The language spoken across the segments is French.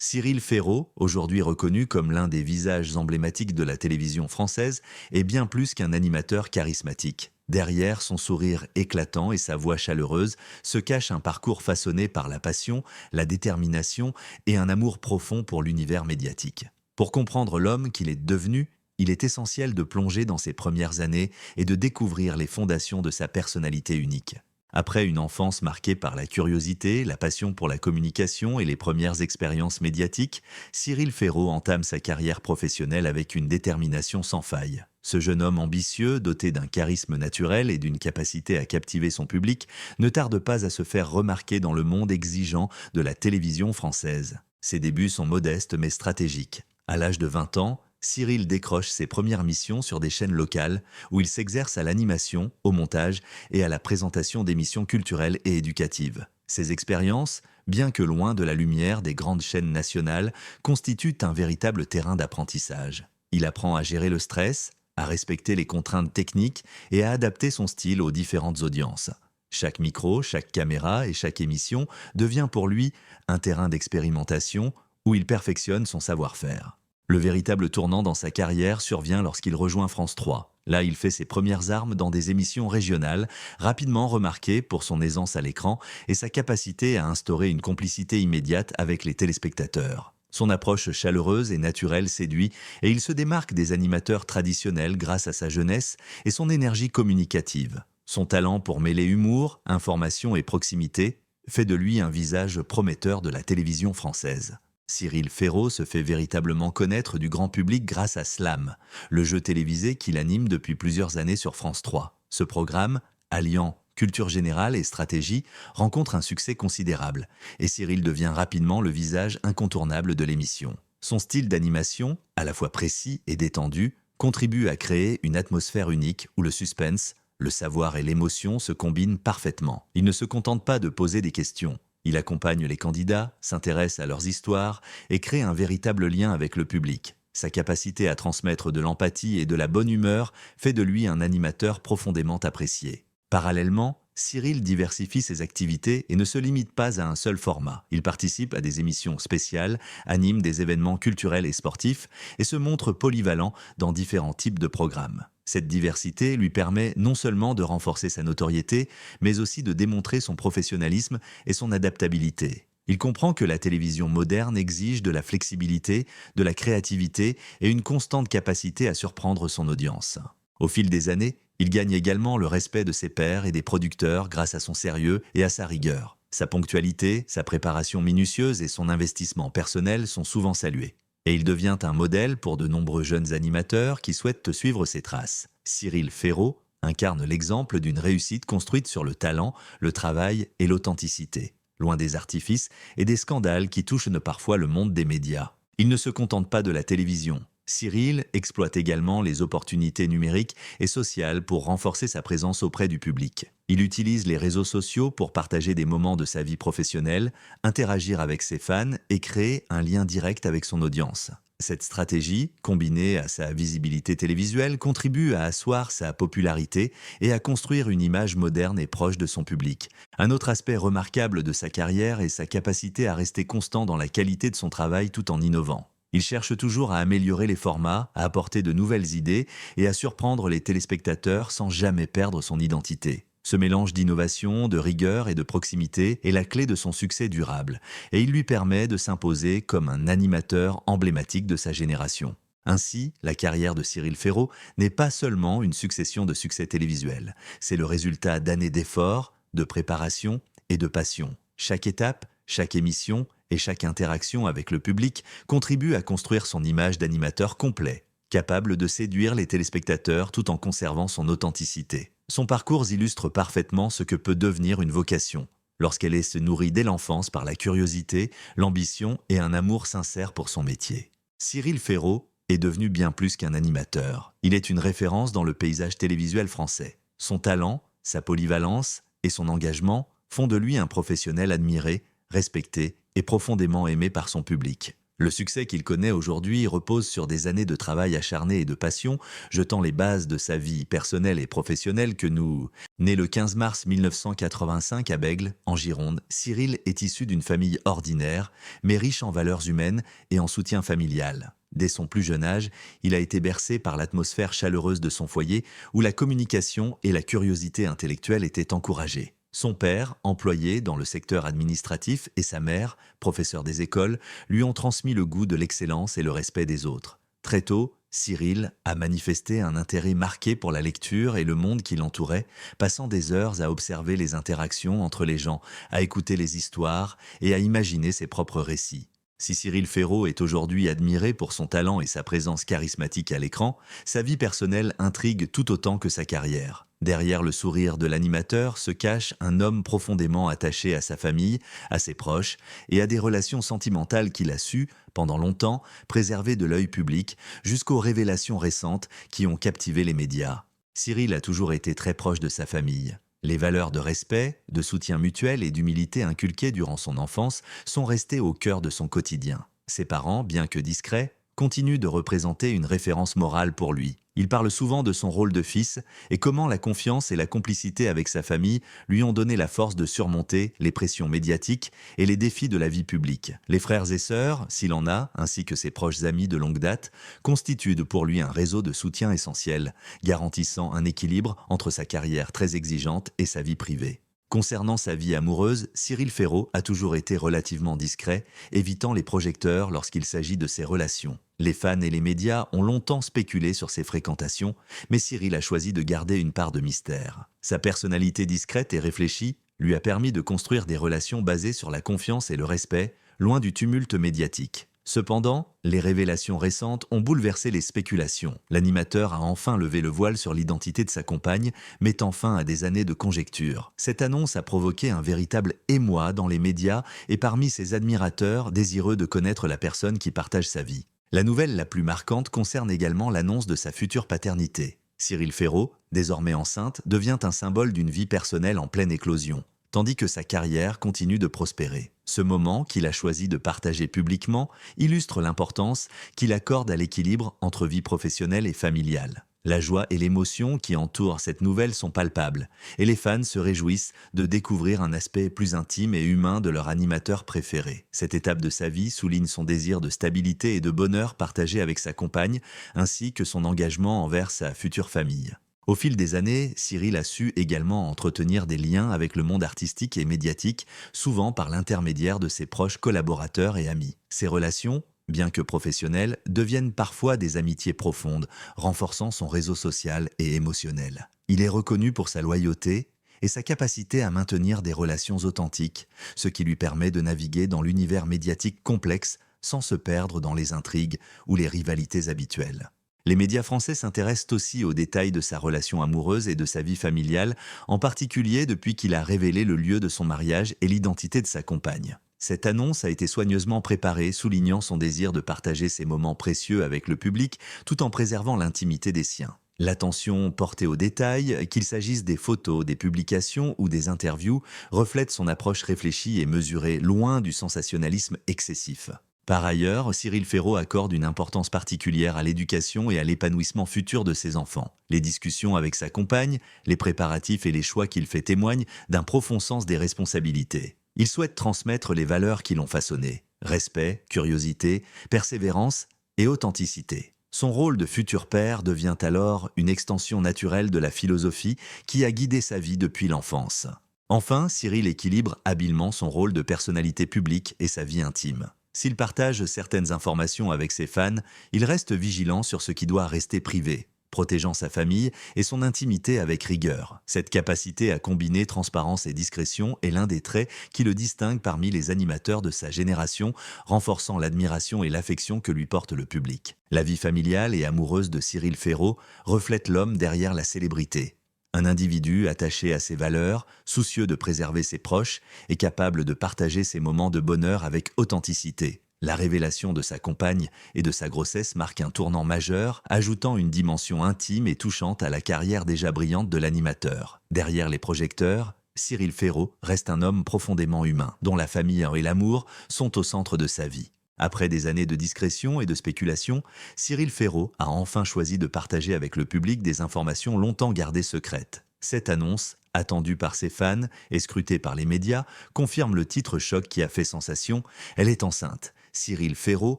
Cyril Ferraud, aujourd'hui reconnu comme l'un des visages emblématiques de la télévision française, est bien plus qu'un animateur charismatique. Derrière son sourire éclatant et sa voix chaleureuse se cache un parcours façonné par la passion, la détermination et un amour profond pour l'univers médiatique. Pour comprendre l'homme qu'il est devenu, il est essentiel de plonger dans ses premières années et de découvrir les fondations de sa personnalité unique. Après une enfance marquée par la curiosité, la passion pour la communication et les premières expériences médiatiques, Cyril Ferraud entame sa carrière professionnelle avec une détermination sans faille. Ce jeune homme ambitieux, doté d'un charisme naturel et d'une capacité à captiver son public, ne tarde pas à se faire remarquer dans le monde exigeant de la télévision française. Ses débuts sont modestes mais stratégiques. À l'âge de 20 ans, Cyril décroche ses premières missions sur des chaînes locales où il s'exerce à l'animation, au montage et à la présentation d'émissions culturelles et éducatives. Ces expériences, bien que loin de la lumière des grandes chaînes nationales, constituent un véritable terrain d'apprentissage. Il apprend à gérer le stress, à respecter les contraintes techniques et à adapter son style aux différentes audiences. Chaque micro, chaque caméra et chaque émission devient pour lui un terrain d'expérimentation où il perfectionne son savoir-faire. Le véritable tournant dans sa carrière survient lorsqu'il rejoint France 3. Là, il fait ses premières armes dans des émissions régionales, rapidement remarquées pour son aisance à l'écran et sa capacité à instaurer une complicité immédiate avec les téléspectateurs. Son approche chaleureuse et naturelle séduit et il se démarque des animateurs traditionnels grâce à sa jeunesse et son énergie communicative. Son talent pour mêler humour, information et proximité fait de lui un visage prometteur de la télévision française. Cyril Ferraud se fait véritablement connaître du grand public grâce à Slam, le jeu télévisé qu'il anime depuis plusieurs années sur France 3. Ce programme, alliant culture générale et stratégie, rencontre un succès considérable, et Cyril devient rapidement le visage incontournable de l'émission. Son style d'animation, à la fois précis et détendu, contribue à créer une atmosphère unique où le suspense, le savoir et l'émotion se combinent parfaitement. Il ne se contente pas de poser des questions. Il accompagne les candidats, s'intéresse à leurs histoires et crée un véritable lien avec le public. Sa capacité à transmettre de l'empathie et de la bonne humeur fait de lui un animateur profondément apprécié. Parallèlement, Cyril diversifie ses activités et ne se limite pas à un seul format. Il participe à des émissions spéciales, anime des événements culturels et sportifs et se montre polyvalent dans différents types de programmes. Cette diversité lui permet non seulement de renforcer sa notoriété, mais aussi de démontrer son professionnalisme et son adaptabilité. Il comprend que la télévision moderne exige de la flexibilité, de la créativité et une constante capacité à surprendre son audience. Au fil des années, il gagne également le respect de ses pairs et des producteurs grâce à son sérieux et à sa rigueur. Sa ponctualité, sa préparation minutieuse et son investissement personnel sont souvent salués. Et il devient un modèle pour de nombreux jeunes animateurs qui souhaitent suivre ses traces. Cyril Ferraud incarne l'exemple d'une réussite construite sur le talent, le travail et l'authenticité, loin des artifices et des scandales qui touchent parfois le monde des médias. Il ne se contente pas de la télévision. Cyril exploite également les opportunités numériques et sociales pour renforcer sa présence auprès du public. Il utilise les réseaux sociaux pour partager des moments de sa vie professionnelle, interagir avec ses fans et créer un lien direct avec son audience. Cette stratégie, combinée à sa visibilité télévisuelle, contribue à asseoir sa popularité et à construire une image moderne et proche de son public. Un autre aspect remarquable de sa carrière est sa capacité à rester constant dans la qualité de son travail tout en innovant. Il cherche toujours à améliorer les formats, à apporter de nouvelles idées et à surprendre les téléspectateurs sans jamais perdre son identité. Ce mélange d'innovation, de rigueur et de proximité est la clé de son succès durable et il lui permet de s'imposer comme un animateur emblématique de sa génération. Ainsi, la carrière de Cyril Ferraud n'est pas seulement une succession de succès télévisuels, c'est le résultat d'années d'efforts, de préparation et de passion. Chaque étape, chaque émission et chaque interaction avec le public contribue à construire son image d'animateur complet, capable de séduire les téléspectateurs tout en conservant son authenticité. Son parcours illustre parfaitement ce que peut devenir une vocation, lorsqu'elle se nourrit dès l'enfance par la curiosité, l'ambition et un amour sincère pour son métier. Cyril Ferraud est devenu bien plus qu'un animateur. Il est une référence dans le paysage télévisuel français. Son talent, sa polyvalence et son engagement font de lui un professionnel admiré, respecté et profondément aimé par son public. Le succès qu'il connaît aujourd'hui repose sur des années de travail acharné et de passion, jetant les bases de sa vie personnelle et professionnelle que nous... Né le 15 mars 1985 à Bègles, en Gironde, Cyril est issu d'une famille ordinaire, mais riche en valeurs humaines et en soutien familial. Dès son plus jeune âge, il a été bercé par l'atmosphère chaleureuse de son foyer où la communication et la curiosité intellectuelle étaient encouragées. Son père, employé dans le secteur administratif, et sa mère, professeur des écoles, lui ont transmis le goût de l'excellence et le respect des autres. Très tôt, Cyril a manifesté un intérêt marqué pour la lecture et le monde qui l'entourait, passant des heures à observer les interactions entre les gens, à écouter les histoires et à imaginer ses propres récits. Si Cyril Ferraud est aujourd'hui admiré pour son talent et sa présence charismatique à l'écran, sa vie personnelle intrigue tout autant que sa carrière. Derrière le sourire de l'animateur se cache un homme profondément attaché à sa famille, à ses proches et à des relations sentimentales qu'il a su, pendant longtemps, préserver de l'œil public jusqu'aux révélations récentes qui ont captivé les médias. Cyril a toujours été très proche de sa famille. Les valeurs de respect, de soutien mutuel et d'humilité inculquées durant son enfance sont restées au cœur de son quotidien. Ses parents, bien que discrets, continuent de représenter une référence morale pour lui. Il parle souvent de son rôle de fils et comment la confiance et la complicité avec sa famille lui ont donné la force de surmonter les pressions médiatiques et les défis de la vie publique. Les frères et sœurs, s'il en a, ainsi que ses proches amis de longue date, constituent pour lui un réseau de soutien essentiel, garantissant un équilibre entre sa carrière très exigeante et sa vie privée. Concernant sa vie amoureuse, Cyril Ferraud a toujours été relativement discret, évitant les projecteurs lorsqu'il s'agit de ses relations. Les fans et les médias ont longtemps spéculé sur ses fréquentations, mais Cyril a choisi de garder une part de mystère. Sa personnalité discrète et réfléchie lui a permis de construire des relations basées sur la confiance et le respect, loin du tumulte médiatique. Cependant, les révélations récentes ont bouleversé les spéculations. L'animateur a enfin levé le voile sur l'identité de sa compagne, mettant fin à des années de conjectures. Cette annonce a provoqué un véritable émoi dans les médias et parmi ses admirateurs désireux de connaître la personne qui partage sa vie. La nouvelle la plus marquante concerne également l'annonce de sa future paternité. Cyril Ferraud, désormais enceinte, devient un symbole d'une vie personnelle en pleine éclosion, tandis que sa carrière continue de prospérer. Ce moment qu'il a choisi de partager publiquement illustre l'importance qu'il accorde à l'équilibre entre vie professionnelle et familiale. La joie et l'émotion qui entourent cette nouvelle sont palpables, et les fans se réjouissent de découvrir un aspect plus intime et humain de leur animateur préféré. Cette étape de sa vie souligne son désir de stabilité et de bonheur partagé avec sa compagne, ainsi que son engagement envers sa future famille. Au fil des années, Cyril a su également entretenir des liens avec le monde artistique et médiatique, souvent par l'intermédiaire de ses proches collaborateurs et amis. Ces relations, bien que professionnelles, deviennent parfois des amitiés profondes, renforçant son réseau social et émotionnel. Il est reconnu pour sa loyauté et sa capacité à maintenir des relations authentiques, ce qui lui permet de naviguer dans l'univers médiatique complexe sans se perdre dans les intrigues ou les rivalités habituelles. Les médias français s'intéressent aussi aux détails de sa relation amoureuse et de sa vie familiale, en particulier depuis qu'il a révélé le lieu de son mariage et l'identité de sa compagne. Cette annonce a été soigneusement préparée, soulignant son désir de partager ces moments précieux avec le public, tout en préservant l'intimité des siens. L'attention portée aux détails, qu'il s'agisse des photos, des publications ou des interviews, reflète son approche réfléchie et mesurée, loin du sensationnalisme excessif. Par ailleurs, Cyril Ferraud accorde une importance particulière à l'éducation et à l'épanouissement futur de ses enfants. Les discussions avec sa compagne, les préparatifs et les choix qu'il fait témoignent d'un profond sens des responsabilités. Il souhaite transmettre les valeurs qui l'ont façonné: respect, curiosité, persévérance et authenticité. Son rôle de futur père devient alors une extension naturelle de la philosophie qui a guidé sa vie depuis l'enfance. Enfin, Cyril équilibre habilement son rôle de personnalité publique et sa vie intime. S'il partage certaines informations avec ses fans, il reste vigilant sur ce qui doit rester privé, protégeant sa famille et son intimité avec rigueur. Cette capacité à combiner transparence et discrétion est l'un des traits qui le distingue parmi les animateurs de sa génération, renforçant l'admiration et l'affection que lui porte le public. La vie familiale et amoureuse de Cyril Ferraud reflète l'homme derrière la célébrité. Un individu attaché à ses valeurs, soucieux de préserver ses proches et capable de partager ses moments de bonheur avec authenticité. La révélation de sa compagne et de sa grossesse marque un tournant majeur, ajoutant une dimension intime et touchante à la carrière déjà brillante de l'animateur. Derrière les projecteurs, Cyril Ferraud reste un homme profondément humain, dont la famille et l'amour sont au centre de sa vie. Après des années de discrétion et de spéculation, Cyril Ferraud a enfin choisi de partager avec le public des informations longtemps gardées secrètes. Cette annonce, attendue par ses fans et scrutée par les médias, confirme le titre choc qui a fait sensation. Elle est enceinte. Cyril Ferraud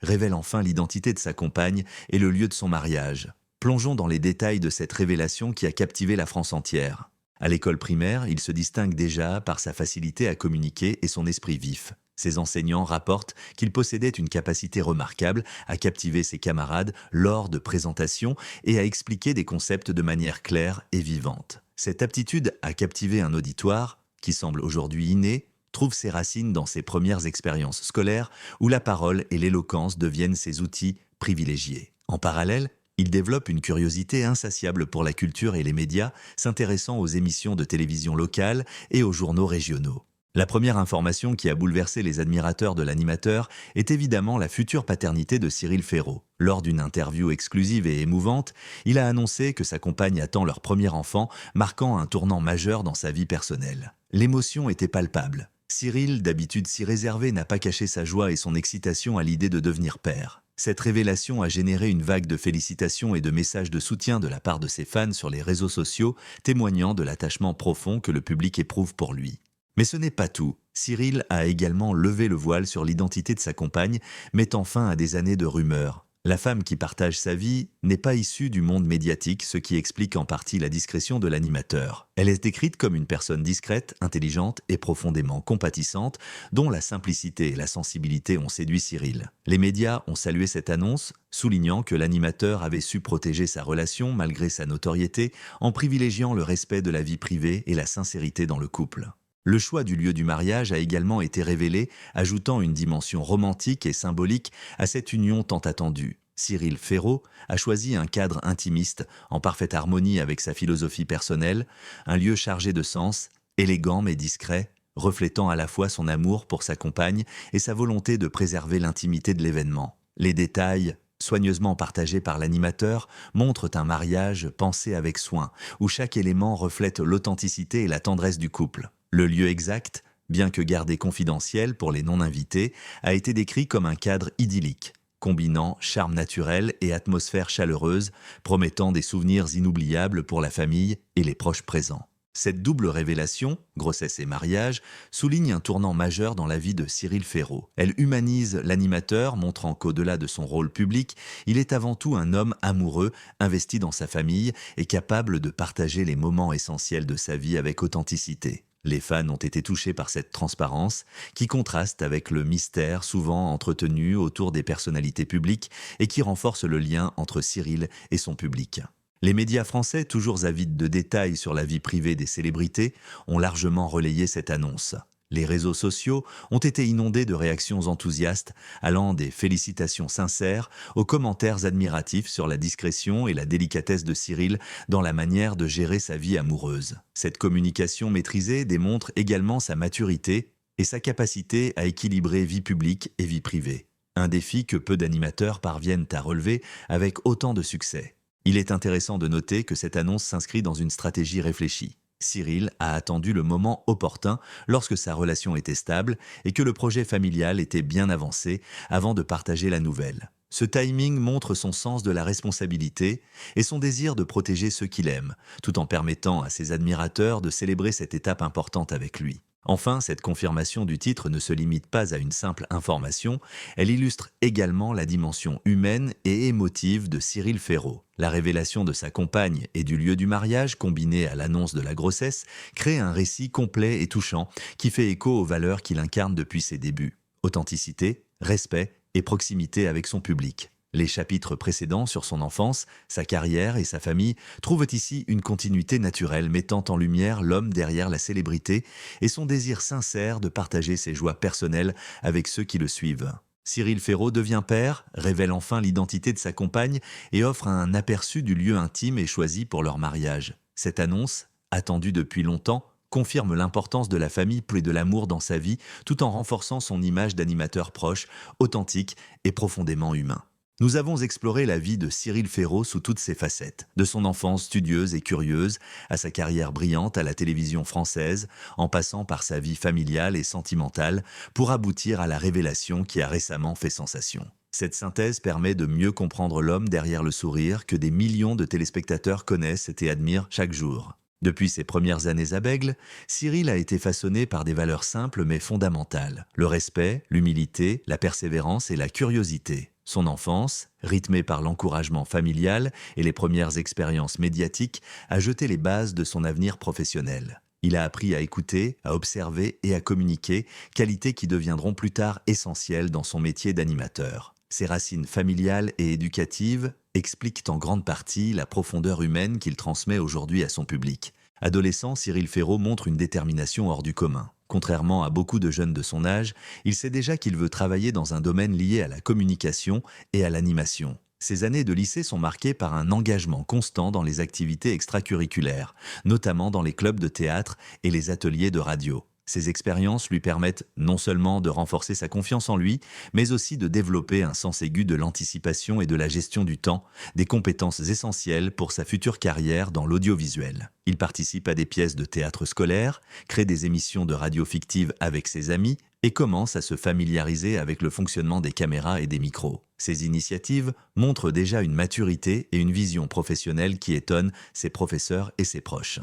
révèle enfin l'identité de sa compagne et le lieu de son mariage. Plongeons dans les détails de cette révélation qui a captivé la France entière. À l'école primaire, il se distingue déjà par sa facilité à communiquer et son esprit vif. Ses enseignants rapportent qu'il possédait une capacité remarquable à captiver ses camarades lors de présentations et à expliquer des concepts de manière claire et vivante. Cette aptitude à captiver un auditoire, qui semble aujourd'hui innée, trouve ses racines dans ses premières expériences scolaires où la parole et l'éloquence deviennent ses outils privilégiés. En parallèle, il développe une curiosité insatiable pour la culture et les médias, s'intéressant aux émissions de télévision locales et aux journaux régionaux. La première information qui a bouleversé les admirateurs de l'animateur est évidemment la future paternité de Cyril Ferraud. Lors d'une interview exclusive et émouvante, il a annoncé que sa compagne attend leur premier enfant, marquant un tournant majeur dans sa vie personnelle. L'émotion était palpable. Cyril, d'habitude si réservé, n'a pas caché sa joie et son excitation à l'idée de devenir père. Cette révélation a généré une vague de félicitations et de messages de soutien de la part de ses fans sur les réseaux sociaux, témoignant de l'attachement profond que le public éprouve pour lui. Mais ce n'est pas tout. Cyril a également levé le voile sur l'identité de sa compagne, mettant fin à des années de rumeurs. La femme qui partage sa vie n'est pas issue du monde médiatique, ce qui explique en partie la discrétion de l'animateur. Elle est décrite comme une personne discrète, intelligente et profondément compatissante, dont la simplicité et la sensibilité ont séduit Cyril. Les médias ont salué cette annonce, soulignant que l'animateur avait su protéger sa relation malgré sa notoriété, en privilégiant le respect de la vie privée et la sincérité dans le couple. Le choix du lieu du mariage a également été révélé, ajoutant une dimension romantique et symbolique à cette union tant attendue. Cyril Ferraud a choisi un cadre intimiste, en parfaite harmonie avec sa philosophie personnelle, un lieu chargé de sens, élégant mais discret, reflétant à la fois son amour pour sa compagne et sa volonté de préserver l'intimité de l'événement. Les détails, soigneusement partagés par l'animateur, montrent un mariage pensé avec soin, où chaque élément reflète l'authenticité et la tendresse du couple. Le lieu exact, bien que gardé confidentiel pour les non-invités, a été décrit comme un cadre idyllique, combinant charme naturel et atmosphère chaleureuse, promettant des souvenirs inoubliables pour la famille et les proches présents. Cette double révélation, grossesse et mariage, souligne un tournant majeur dans la vie de Cyril Ferraud. Elle humanise l'animateur, montrant qu'au-delà de son rôle public, il est avant tout un homme amoureux, investi dans sa famille et capable de partager les moments essentiels de sa vie avec authenticité. Les fans ont été touchés par cette transparence, qui contraste avec le mystère souvent entretenu autour des personnalités publiques et qui renforce le lien entre Cyril et son public. Les médias français, toujours avides de détails sur la vie privée des célébrités, ont largement relayé cette annonce. Les réseaux sociaux ont été inondés de réactions enthousiastes, allant des félicitations sincères aux commentaires admiratifs sur la discrétion et la délicatesse de Cyril dans la manière de gérer sa vie amoureuse. Cette communication maîtrisée démontre également sa maturité et sa capacité à équilibrer vie publique et vie privée. Un défi que peu d'animateurs parviennent à relever avec autant de succès. Il est intéressant de noter que cette annonce s'inscrit dans une stratégie réfléchie. Cyril a attendu le moment opportun lorsque sa relation était stable et que le projet familial était bien avancé avant de partager la nouvelle. Ce timing montre son sens de la responsabilité et son désir de protéger ceux qu'il aime, tout en permettant à ses admirateurs de célébrer cette étape importante avec lui. Enfin, cette confirmation du titre ne se limite pas à une simple information, elle illustre également la dimension humaine et émotive de Cyril Ferraud. La révélation de sa compagne et du lieu du mariage, combinée à l'annonce de la grossesse, crée un récit complet et touchant qui fait écho aux valeurs qu'il incarne depuis ses débuts. Authenticité, respect et proximité avec son public. Les chapitres précédents sur son enfance, sa carrière et sa famille trouvent ici une continuité naturelle mettant en lumière l'homme derrière la célébrité et son désir sincère de partager ses joies personnelles avec ceux qui le suivent. Cyril Ferraud devient père, révèle enfin l'identité de sa compagne et offre un aperçu du lieu intime et choisi pour leur mariage. Cette annonce, attendue depuis longtemps, confirme l'importance de la famille et de l'amour dans sa vie tout en renforçant son image d'animateur proche, authentique et profondément humain. Nous avons exploré la vie de Cyril Ferraud sous toutes ses facettes, de son enfance studieuse et curieuse, à sa carrière brillante à la télévision française, en passant par sa vie familiale et sentimentale, pour aboutir à la révélation qui a récemment fait sensation. Cette synthèse permet de mieux comprendre l'homme derrière le sourire que des millions de téléspectateurs connaissent et admirent chaque jour. Depuis ses premières années à Bègle, Cyril a été façonné par des valeurs simples mais fondamentales. Le respect, l'humilité, la persévérance et la curiosité. Son enfance, rythmée par l'encouragement familial et les premières expériences médiatiques, a jeté les bases de son avenir professionnel. Il a appris à écouter, à observer et à communiquer, qualités qui deviendront plus tard essentielles dans son métier d'animateur. Ses racines familiales et éducatives expliquent en grande partie la profondeur humaine qu'il transmet aujourd'hui à son public. Adolescent, Cyril Ferraud montre une détermination hors du commun. Contrairement à beaucoup de jeunes de son âge, il sait déjà qu'il veut travailler dans un domaine lié à la communication et à l'animation. Ses années de lycée sont marquées par un engagement constant dans les activités extracurriculaires, notamment dans les clubs de théâtre et les ateliers de radio. Ces expériences lui permettent non seulement de renforcer sa confiance en lui, mais aussi de développer un sens aigu de l'anticipation et de la gestion du temps, des compétences essentielles pour sa future carrière dans l'audiovisuel. Il participe à des pièces de théâtre scolaire, crée des émissions de radio fictives avec ses amis et commence à se familiariser avec le fonctionnement des caméras et des micros. Ces initiatives montrent déjà une maturité et une vision professionnelle qui étonnent ses professeurs et ses proches.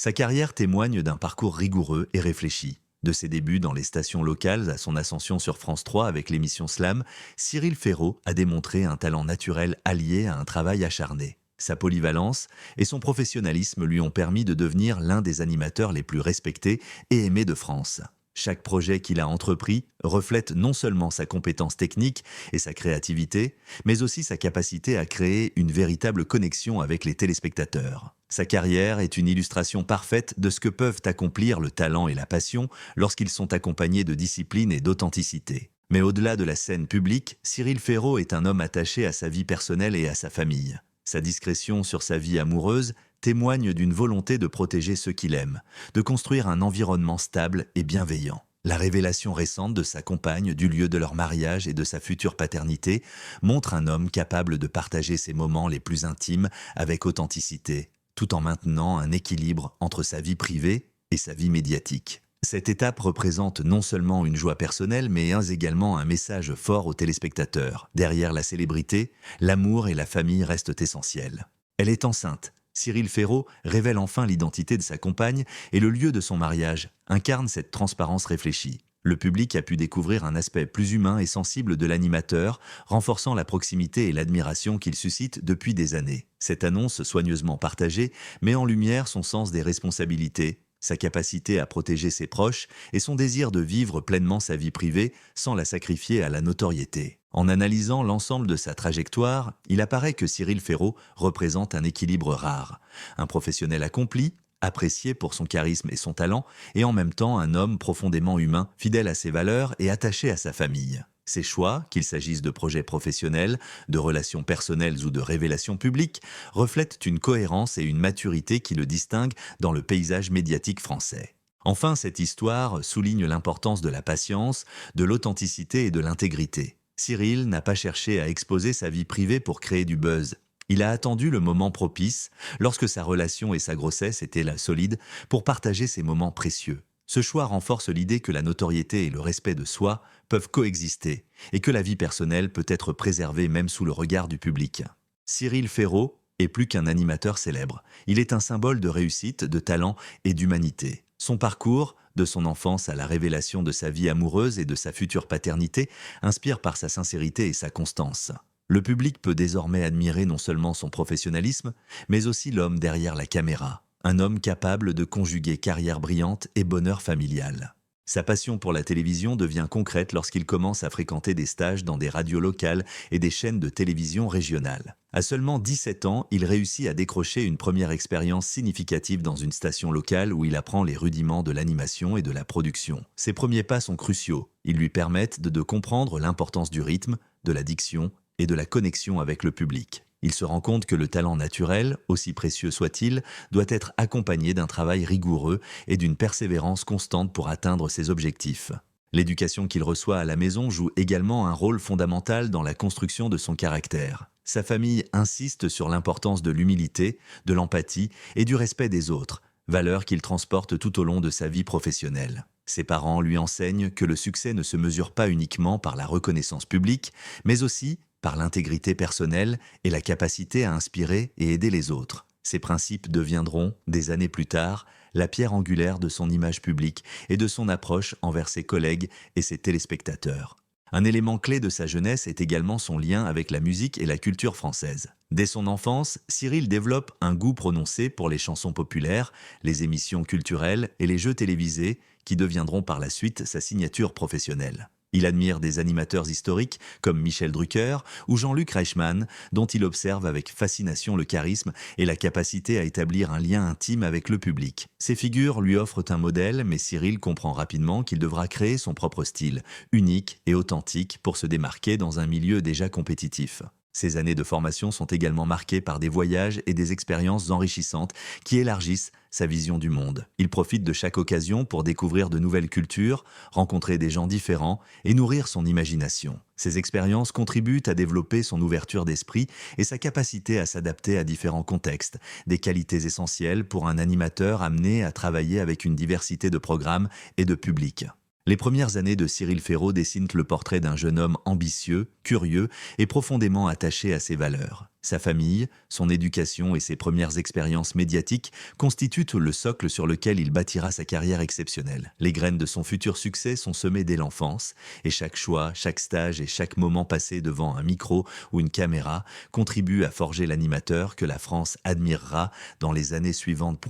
Sa carrière témoigne d'un parcours rigoureux et réfléchi. De ses débuts dans les stations locales à son ascension sur France 3 avec l'émission Slam, Cyril Ferraud a démontré un talent naturel allié à un travail acharné. Sa polyvalence et son professionnalisme lui ont permis de devenir l'un des animateurs les plus respectés et aimés de France. Chaque projet qu'il a entrepris reflète non seulement sa compétence technique et sa créativité, mais aussi sa capacité à créer une véritable connexion avec les téléspectateurs. Sa carrière est une illustration parfaite de ce que peuvent accomplir le talent et la passion lorsqu'ils sont accompagnés de discipline et d'authenticité. Mais au-delà de la scène publique, Cyril Ferraud est un homme attaché à sa vie personnelle et à sa famille. Sa discrétion sur sa vie amoureuse témoigne d'une volonté de protéger ceux qu'il aime, de construire un environnement stable et bienveillant. La révélation récente de sa compagne, du lieu de leur mariage et de sa future paternité montre un homme capable de partager ses moments les plus intimes avec authenticité, tout en maintenant un équilibre entre sa vie privée et sa vie médiatique. Cette étape représente non seulement une joie personnelle, mais également un message fort aux téléspectateurs. Derrière la célébrité, l'amour et la famille restent essentiels. Elle est enceinte. Cyril Ferraud révèle enfin l'identité de sa compagne et le lieu de son mariage incarne cette transparence réfléchie. Le public a pu découvrir un aspect plus humain et sensible de l'animateur, renforçant la proximité et l'admiration qu'il suscite depuis des années. Cette annonce soigneusement partagée met en lumière son sens des responsabilités, sa capacité à protéger ses proches et son désir de vivre pleinement sa vie privée sans la sacrifier à la notoriété. En analysant l'ensemble de sa trajectoire, il apparaît que Cyril Ferraud représente un équilibre rare. Un professionnel accompli, apprécié pour son charisme et son talent, et en même temps un homme profondément humain, fidèle à ses valeurs et attaché à sa famille. Ses choix, qu'il s'agisse de projets professionnels, de relations personnelles ou de révélations publiques, reflètent une cohérence et une maturité qui le distinguent dans le paysage médiatique français. Enfin, cette histoire souligne l'importance de la patience, de l'authenticité et de l'intégrité. Cyril n'a pas cherché à exposer sa vie privée pour créer du buzz. Il a attendu le moment propice, lorsque sa relation et sa grossesse étaient là solides, pour partager ces moments précieux. Ce choix renforce l'idée que la notoriété et le respect de soi peuvent coexister et que la vie personnelle peut être préservée même sous le regard du public. Cyril Ferraud est plus qu'un animateur célèbre. Il est un symbole de réussite, de talent et d'humanité. Son parcours, de son enfance à la révélation de sa vie amoureuse et de sa future paternité, inspire par sa sincérité et sa constance. Le public peut désormais admirer non seulement son professionnalisme, mais aussi l'homme derrière la caméra. Un homme capable de conjuguer carrière brillante et bonheur familial. Sa passion pour la télévision devient concrète lorsqu'il commence à fréquenter des stages dans des radios locales et des chaînes de télévision régionales. À seulement 17 ans, il réussit à décrocher une première expérience significative dans une station locale où il apprend les rudiments de l'animation et de la production. Ses premiers pas sont cruciaux. Ils lui permettent de comprendre l'importance du rythme, de la diction et de la connexion avec le public. Il se rend compte que le talent naturel, aussi précieux soit-il, doit être accompagné d'un travail rigoureux et d'une persévérance constante pour atteindre ses objectifs. L'éducation qu'il reçoit à la maison joue également un rôle fondamental dans la construction de son caractère. Sa famille insiste sur l'importance de l'humilité, de l'empathie et du respect des autres, valeurs qu'il transporte tout au long de sa vie professionnelle. Ses parents lui enseignent que le succès ne se mesure pas uniquement par la reconnaissance publique, mais aussi par l'intégrité personnelle et la capacité à inspirer et aider les autres. Ces principes deviendront, des années plus tard, la pierre angulaire de son image publique et de son approche envers ses collègues et ses téléspectateurs. Un élément clé de sa jeunesse est également son lien avec la musique et la culture française. Dès son enfance, Cyril développe un goût prononcé pour les chansons populaires, les émissions culturelles et les jeux télévisés qui deviendront par la suite sa signature professionnelle. Il admire des animateurs historiques comme Michel Drucker ou Jean-Luc Reichmann, dont il observe avec fascination le charisme et la capacité à établir un lien intime avec le public. Ces figures lui offrent un modèle, mais Cyril comprend rapidement qu'il devra créer son propre style, unique et authentique pour se démarquer dans un milieu déjà compétitif. Ces années de formation sont également marquées par des voyages et des expériences enrichissantes qui élargissent sa vision du monde. Il profite de chaque occasion pour découvrir de nouvelles cultures, rencontrer des gens différents et nourrir son imagination. Ces expériences contribuent à développer son ouverture d'esprit et sa capacité à s'adapter à différents contextes, des qualités essentielles pour un animateur amené à travailler avec une diversité de programmes et de publics. Les premières années de Cyril Ferraud dessinent le portrait d'un jeune homme ambitieux, curieux et profondément attaché à ses valeurs. Sa famille, son éducation et ses premières expériences médiatiques constituent le socle sur lequel il bâtira sa carrière exceptionnelle. Les graines de son futur succès sont semées dès l'enfance, et chaque choix, chaque stage et chaque moment passé devant un micro ou une caméra contribuent à forger l'animateur que la France admirera dans les années suivantes.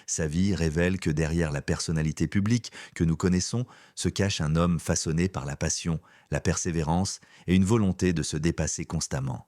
Sa vie révèle que derrière la personnalité publique que nous connaissons se cache un homme façonné par la passion, la persévérance et une volonté de se dépasser constamment.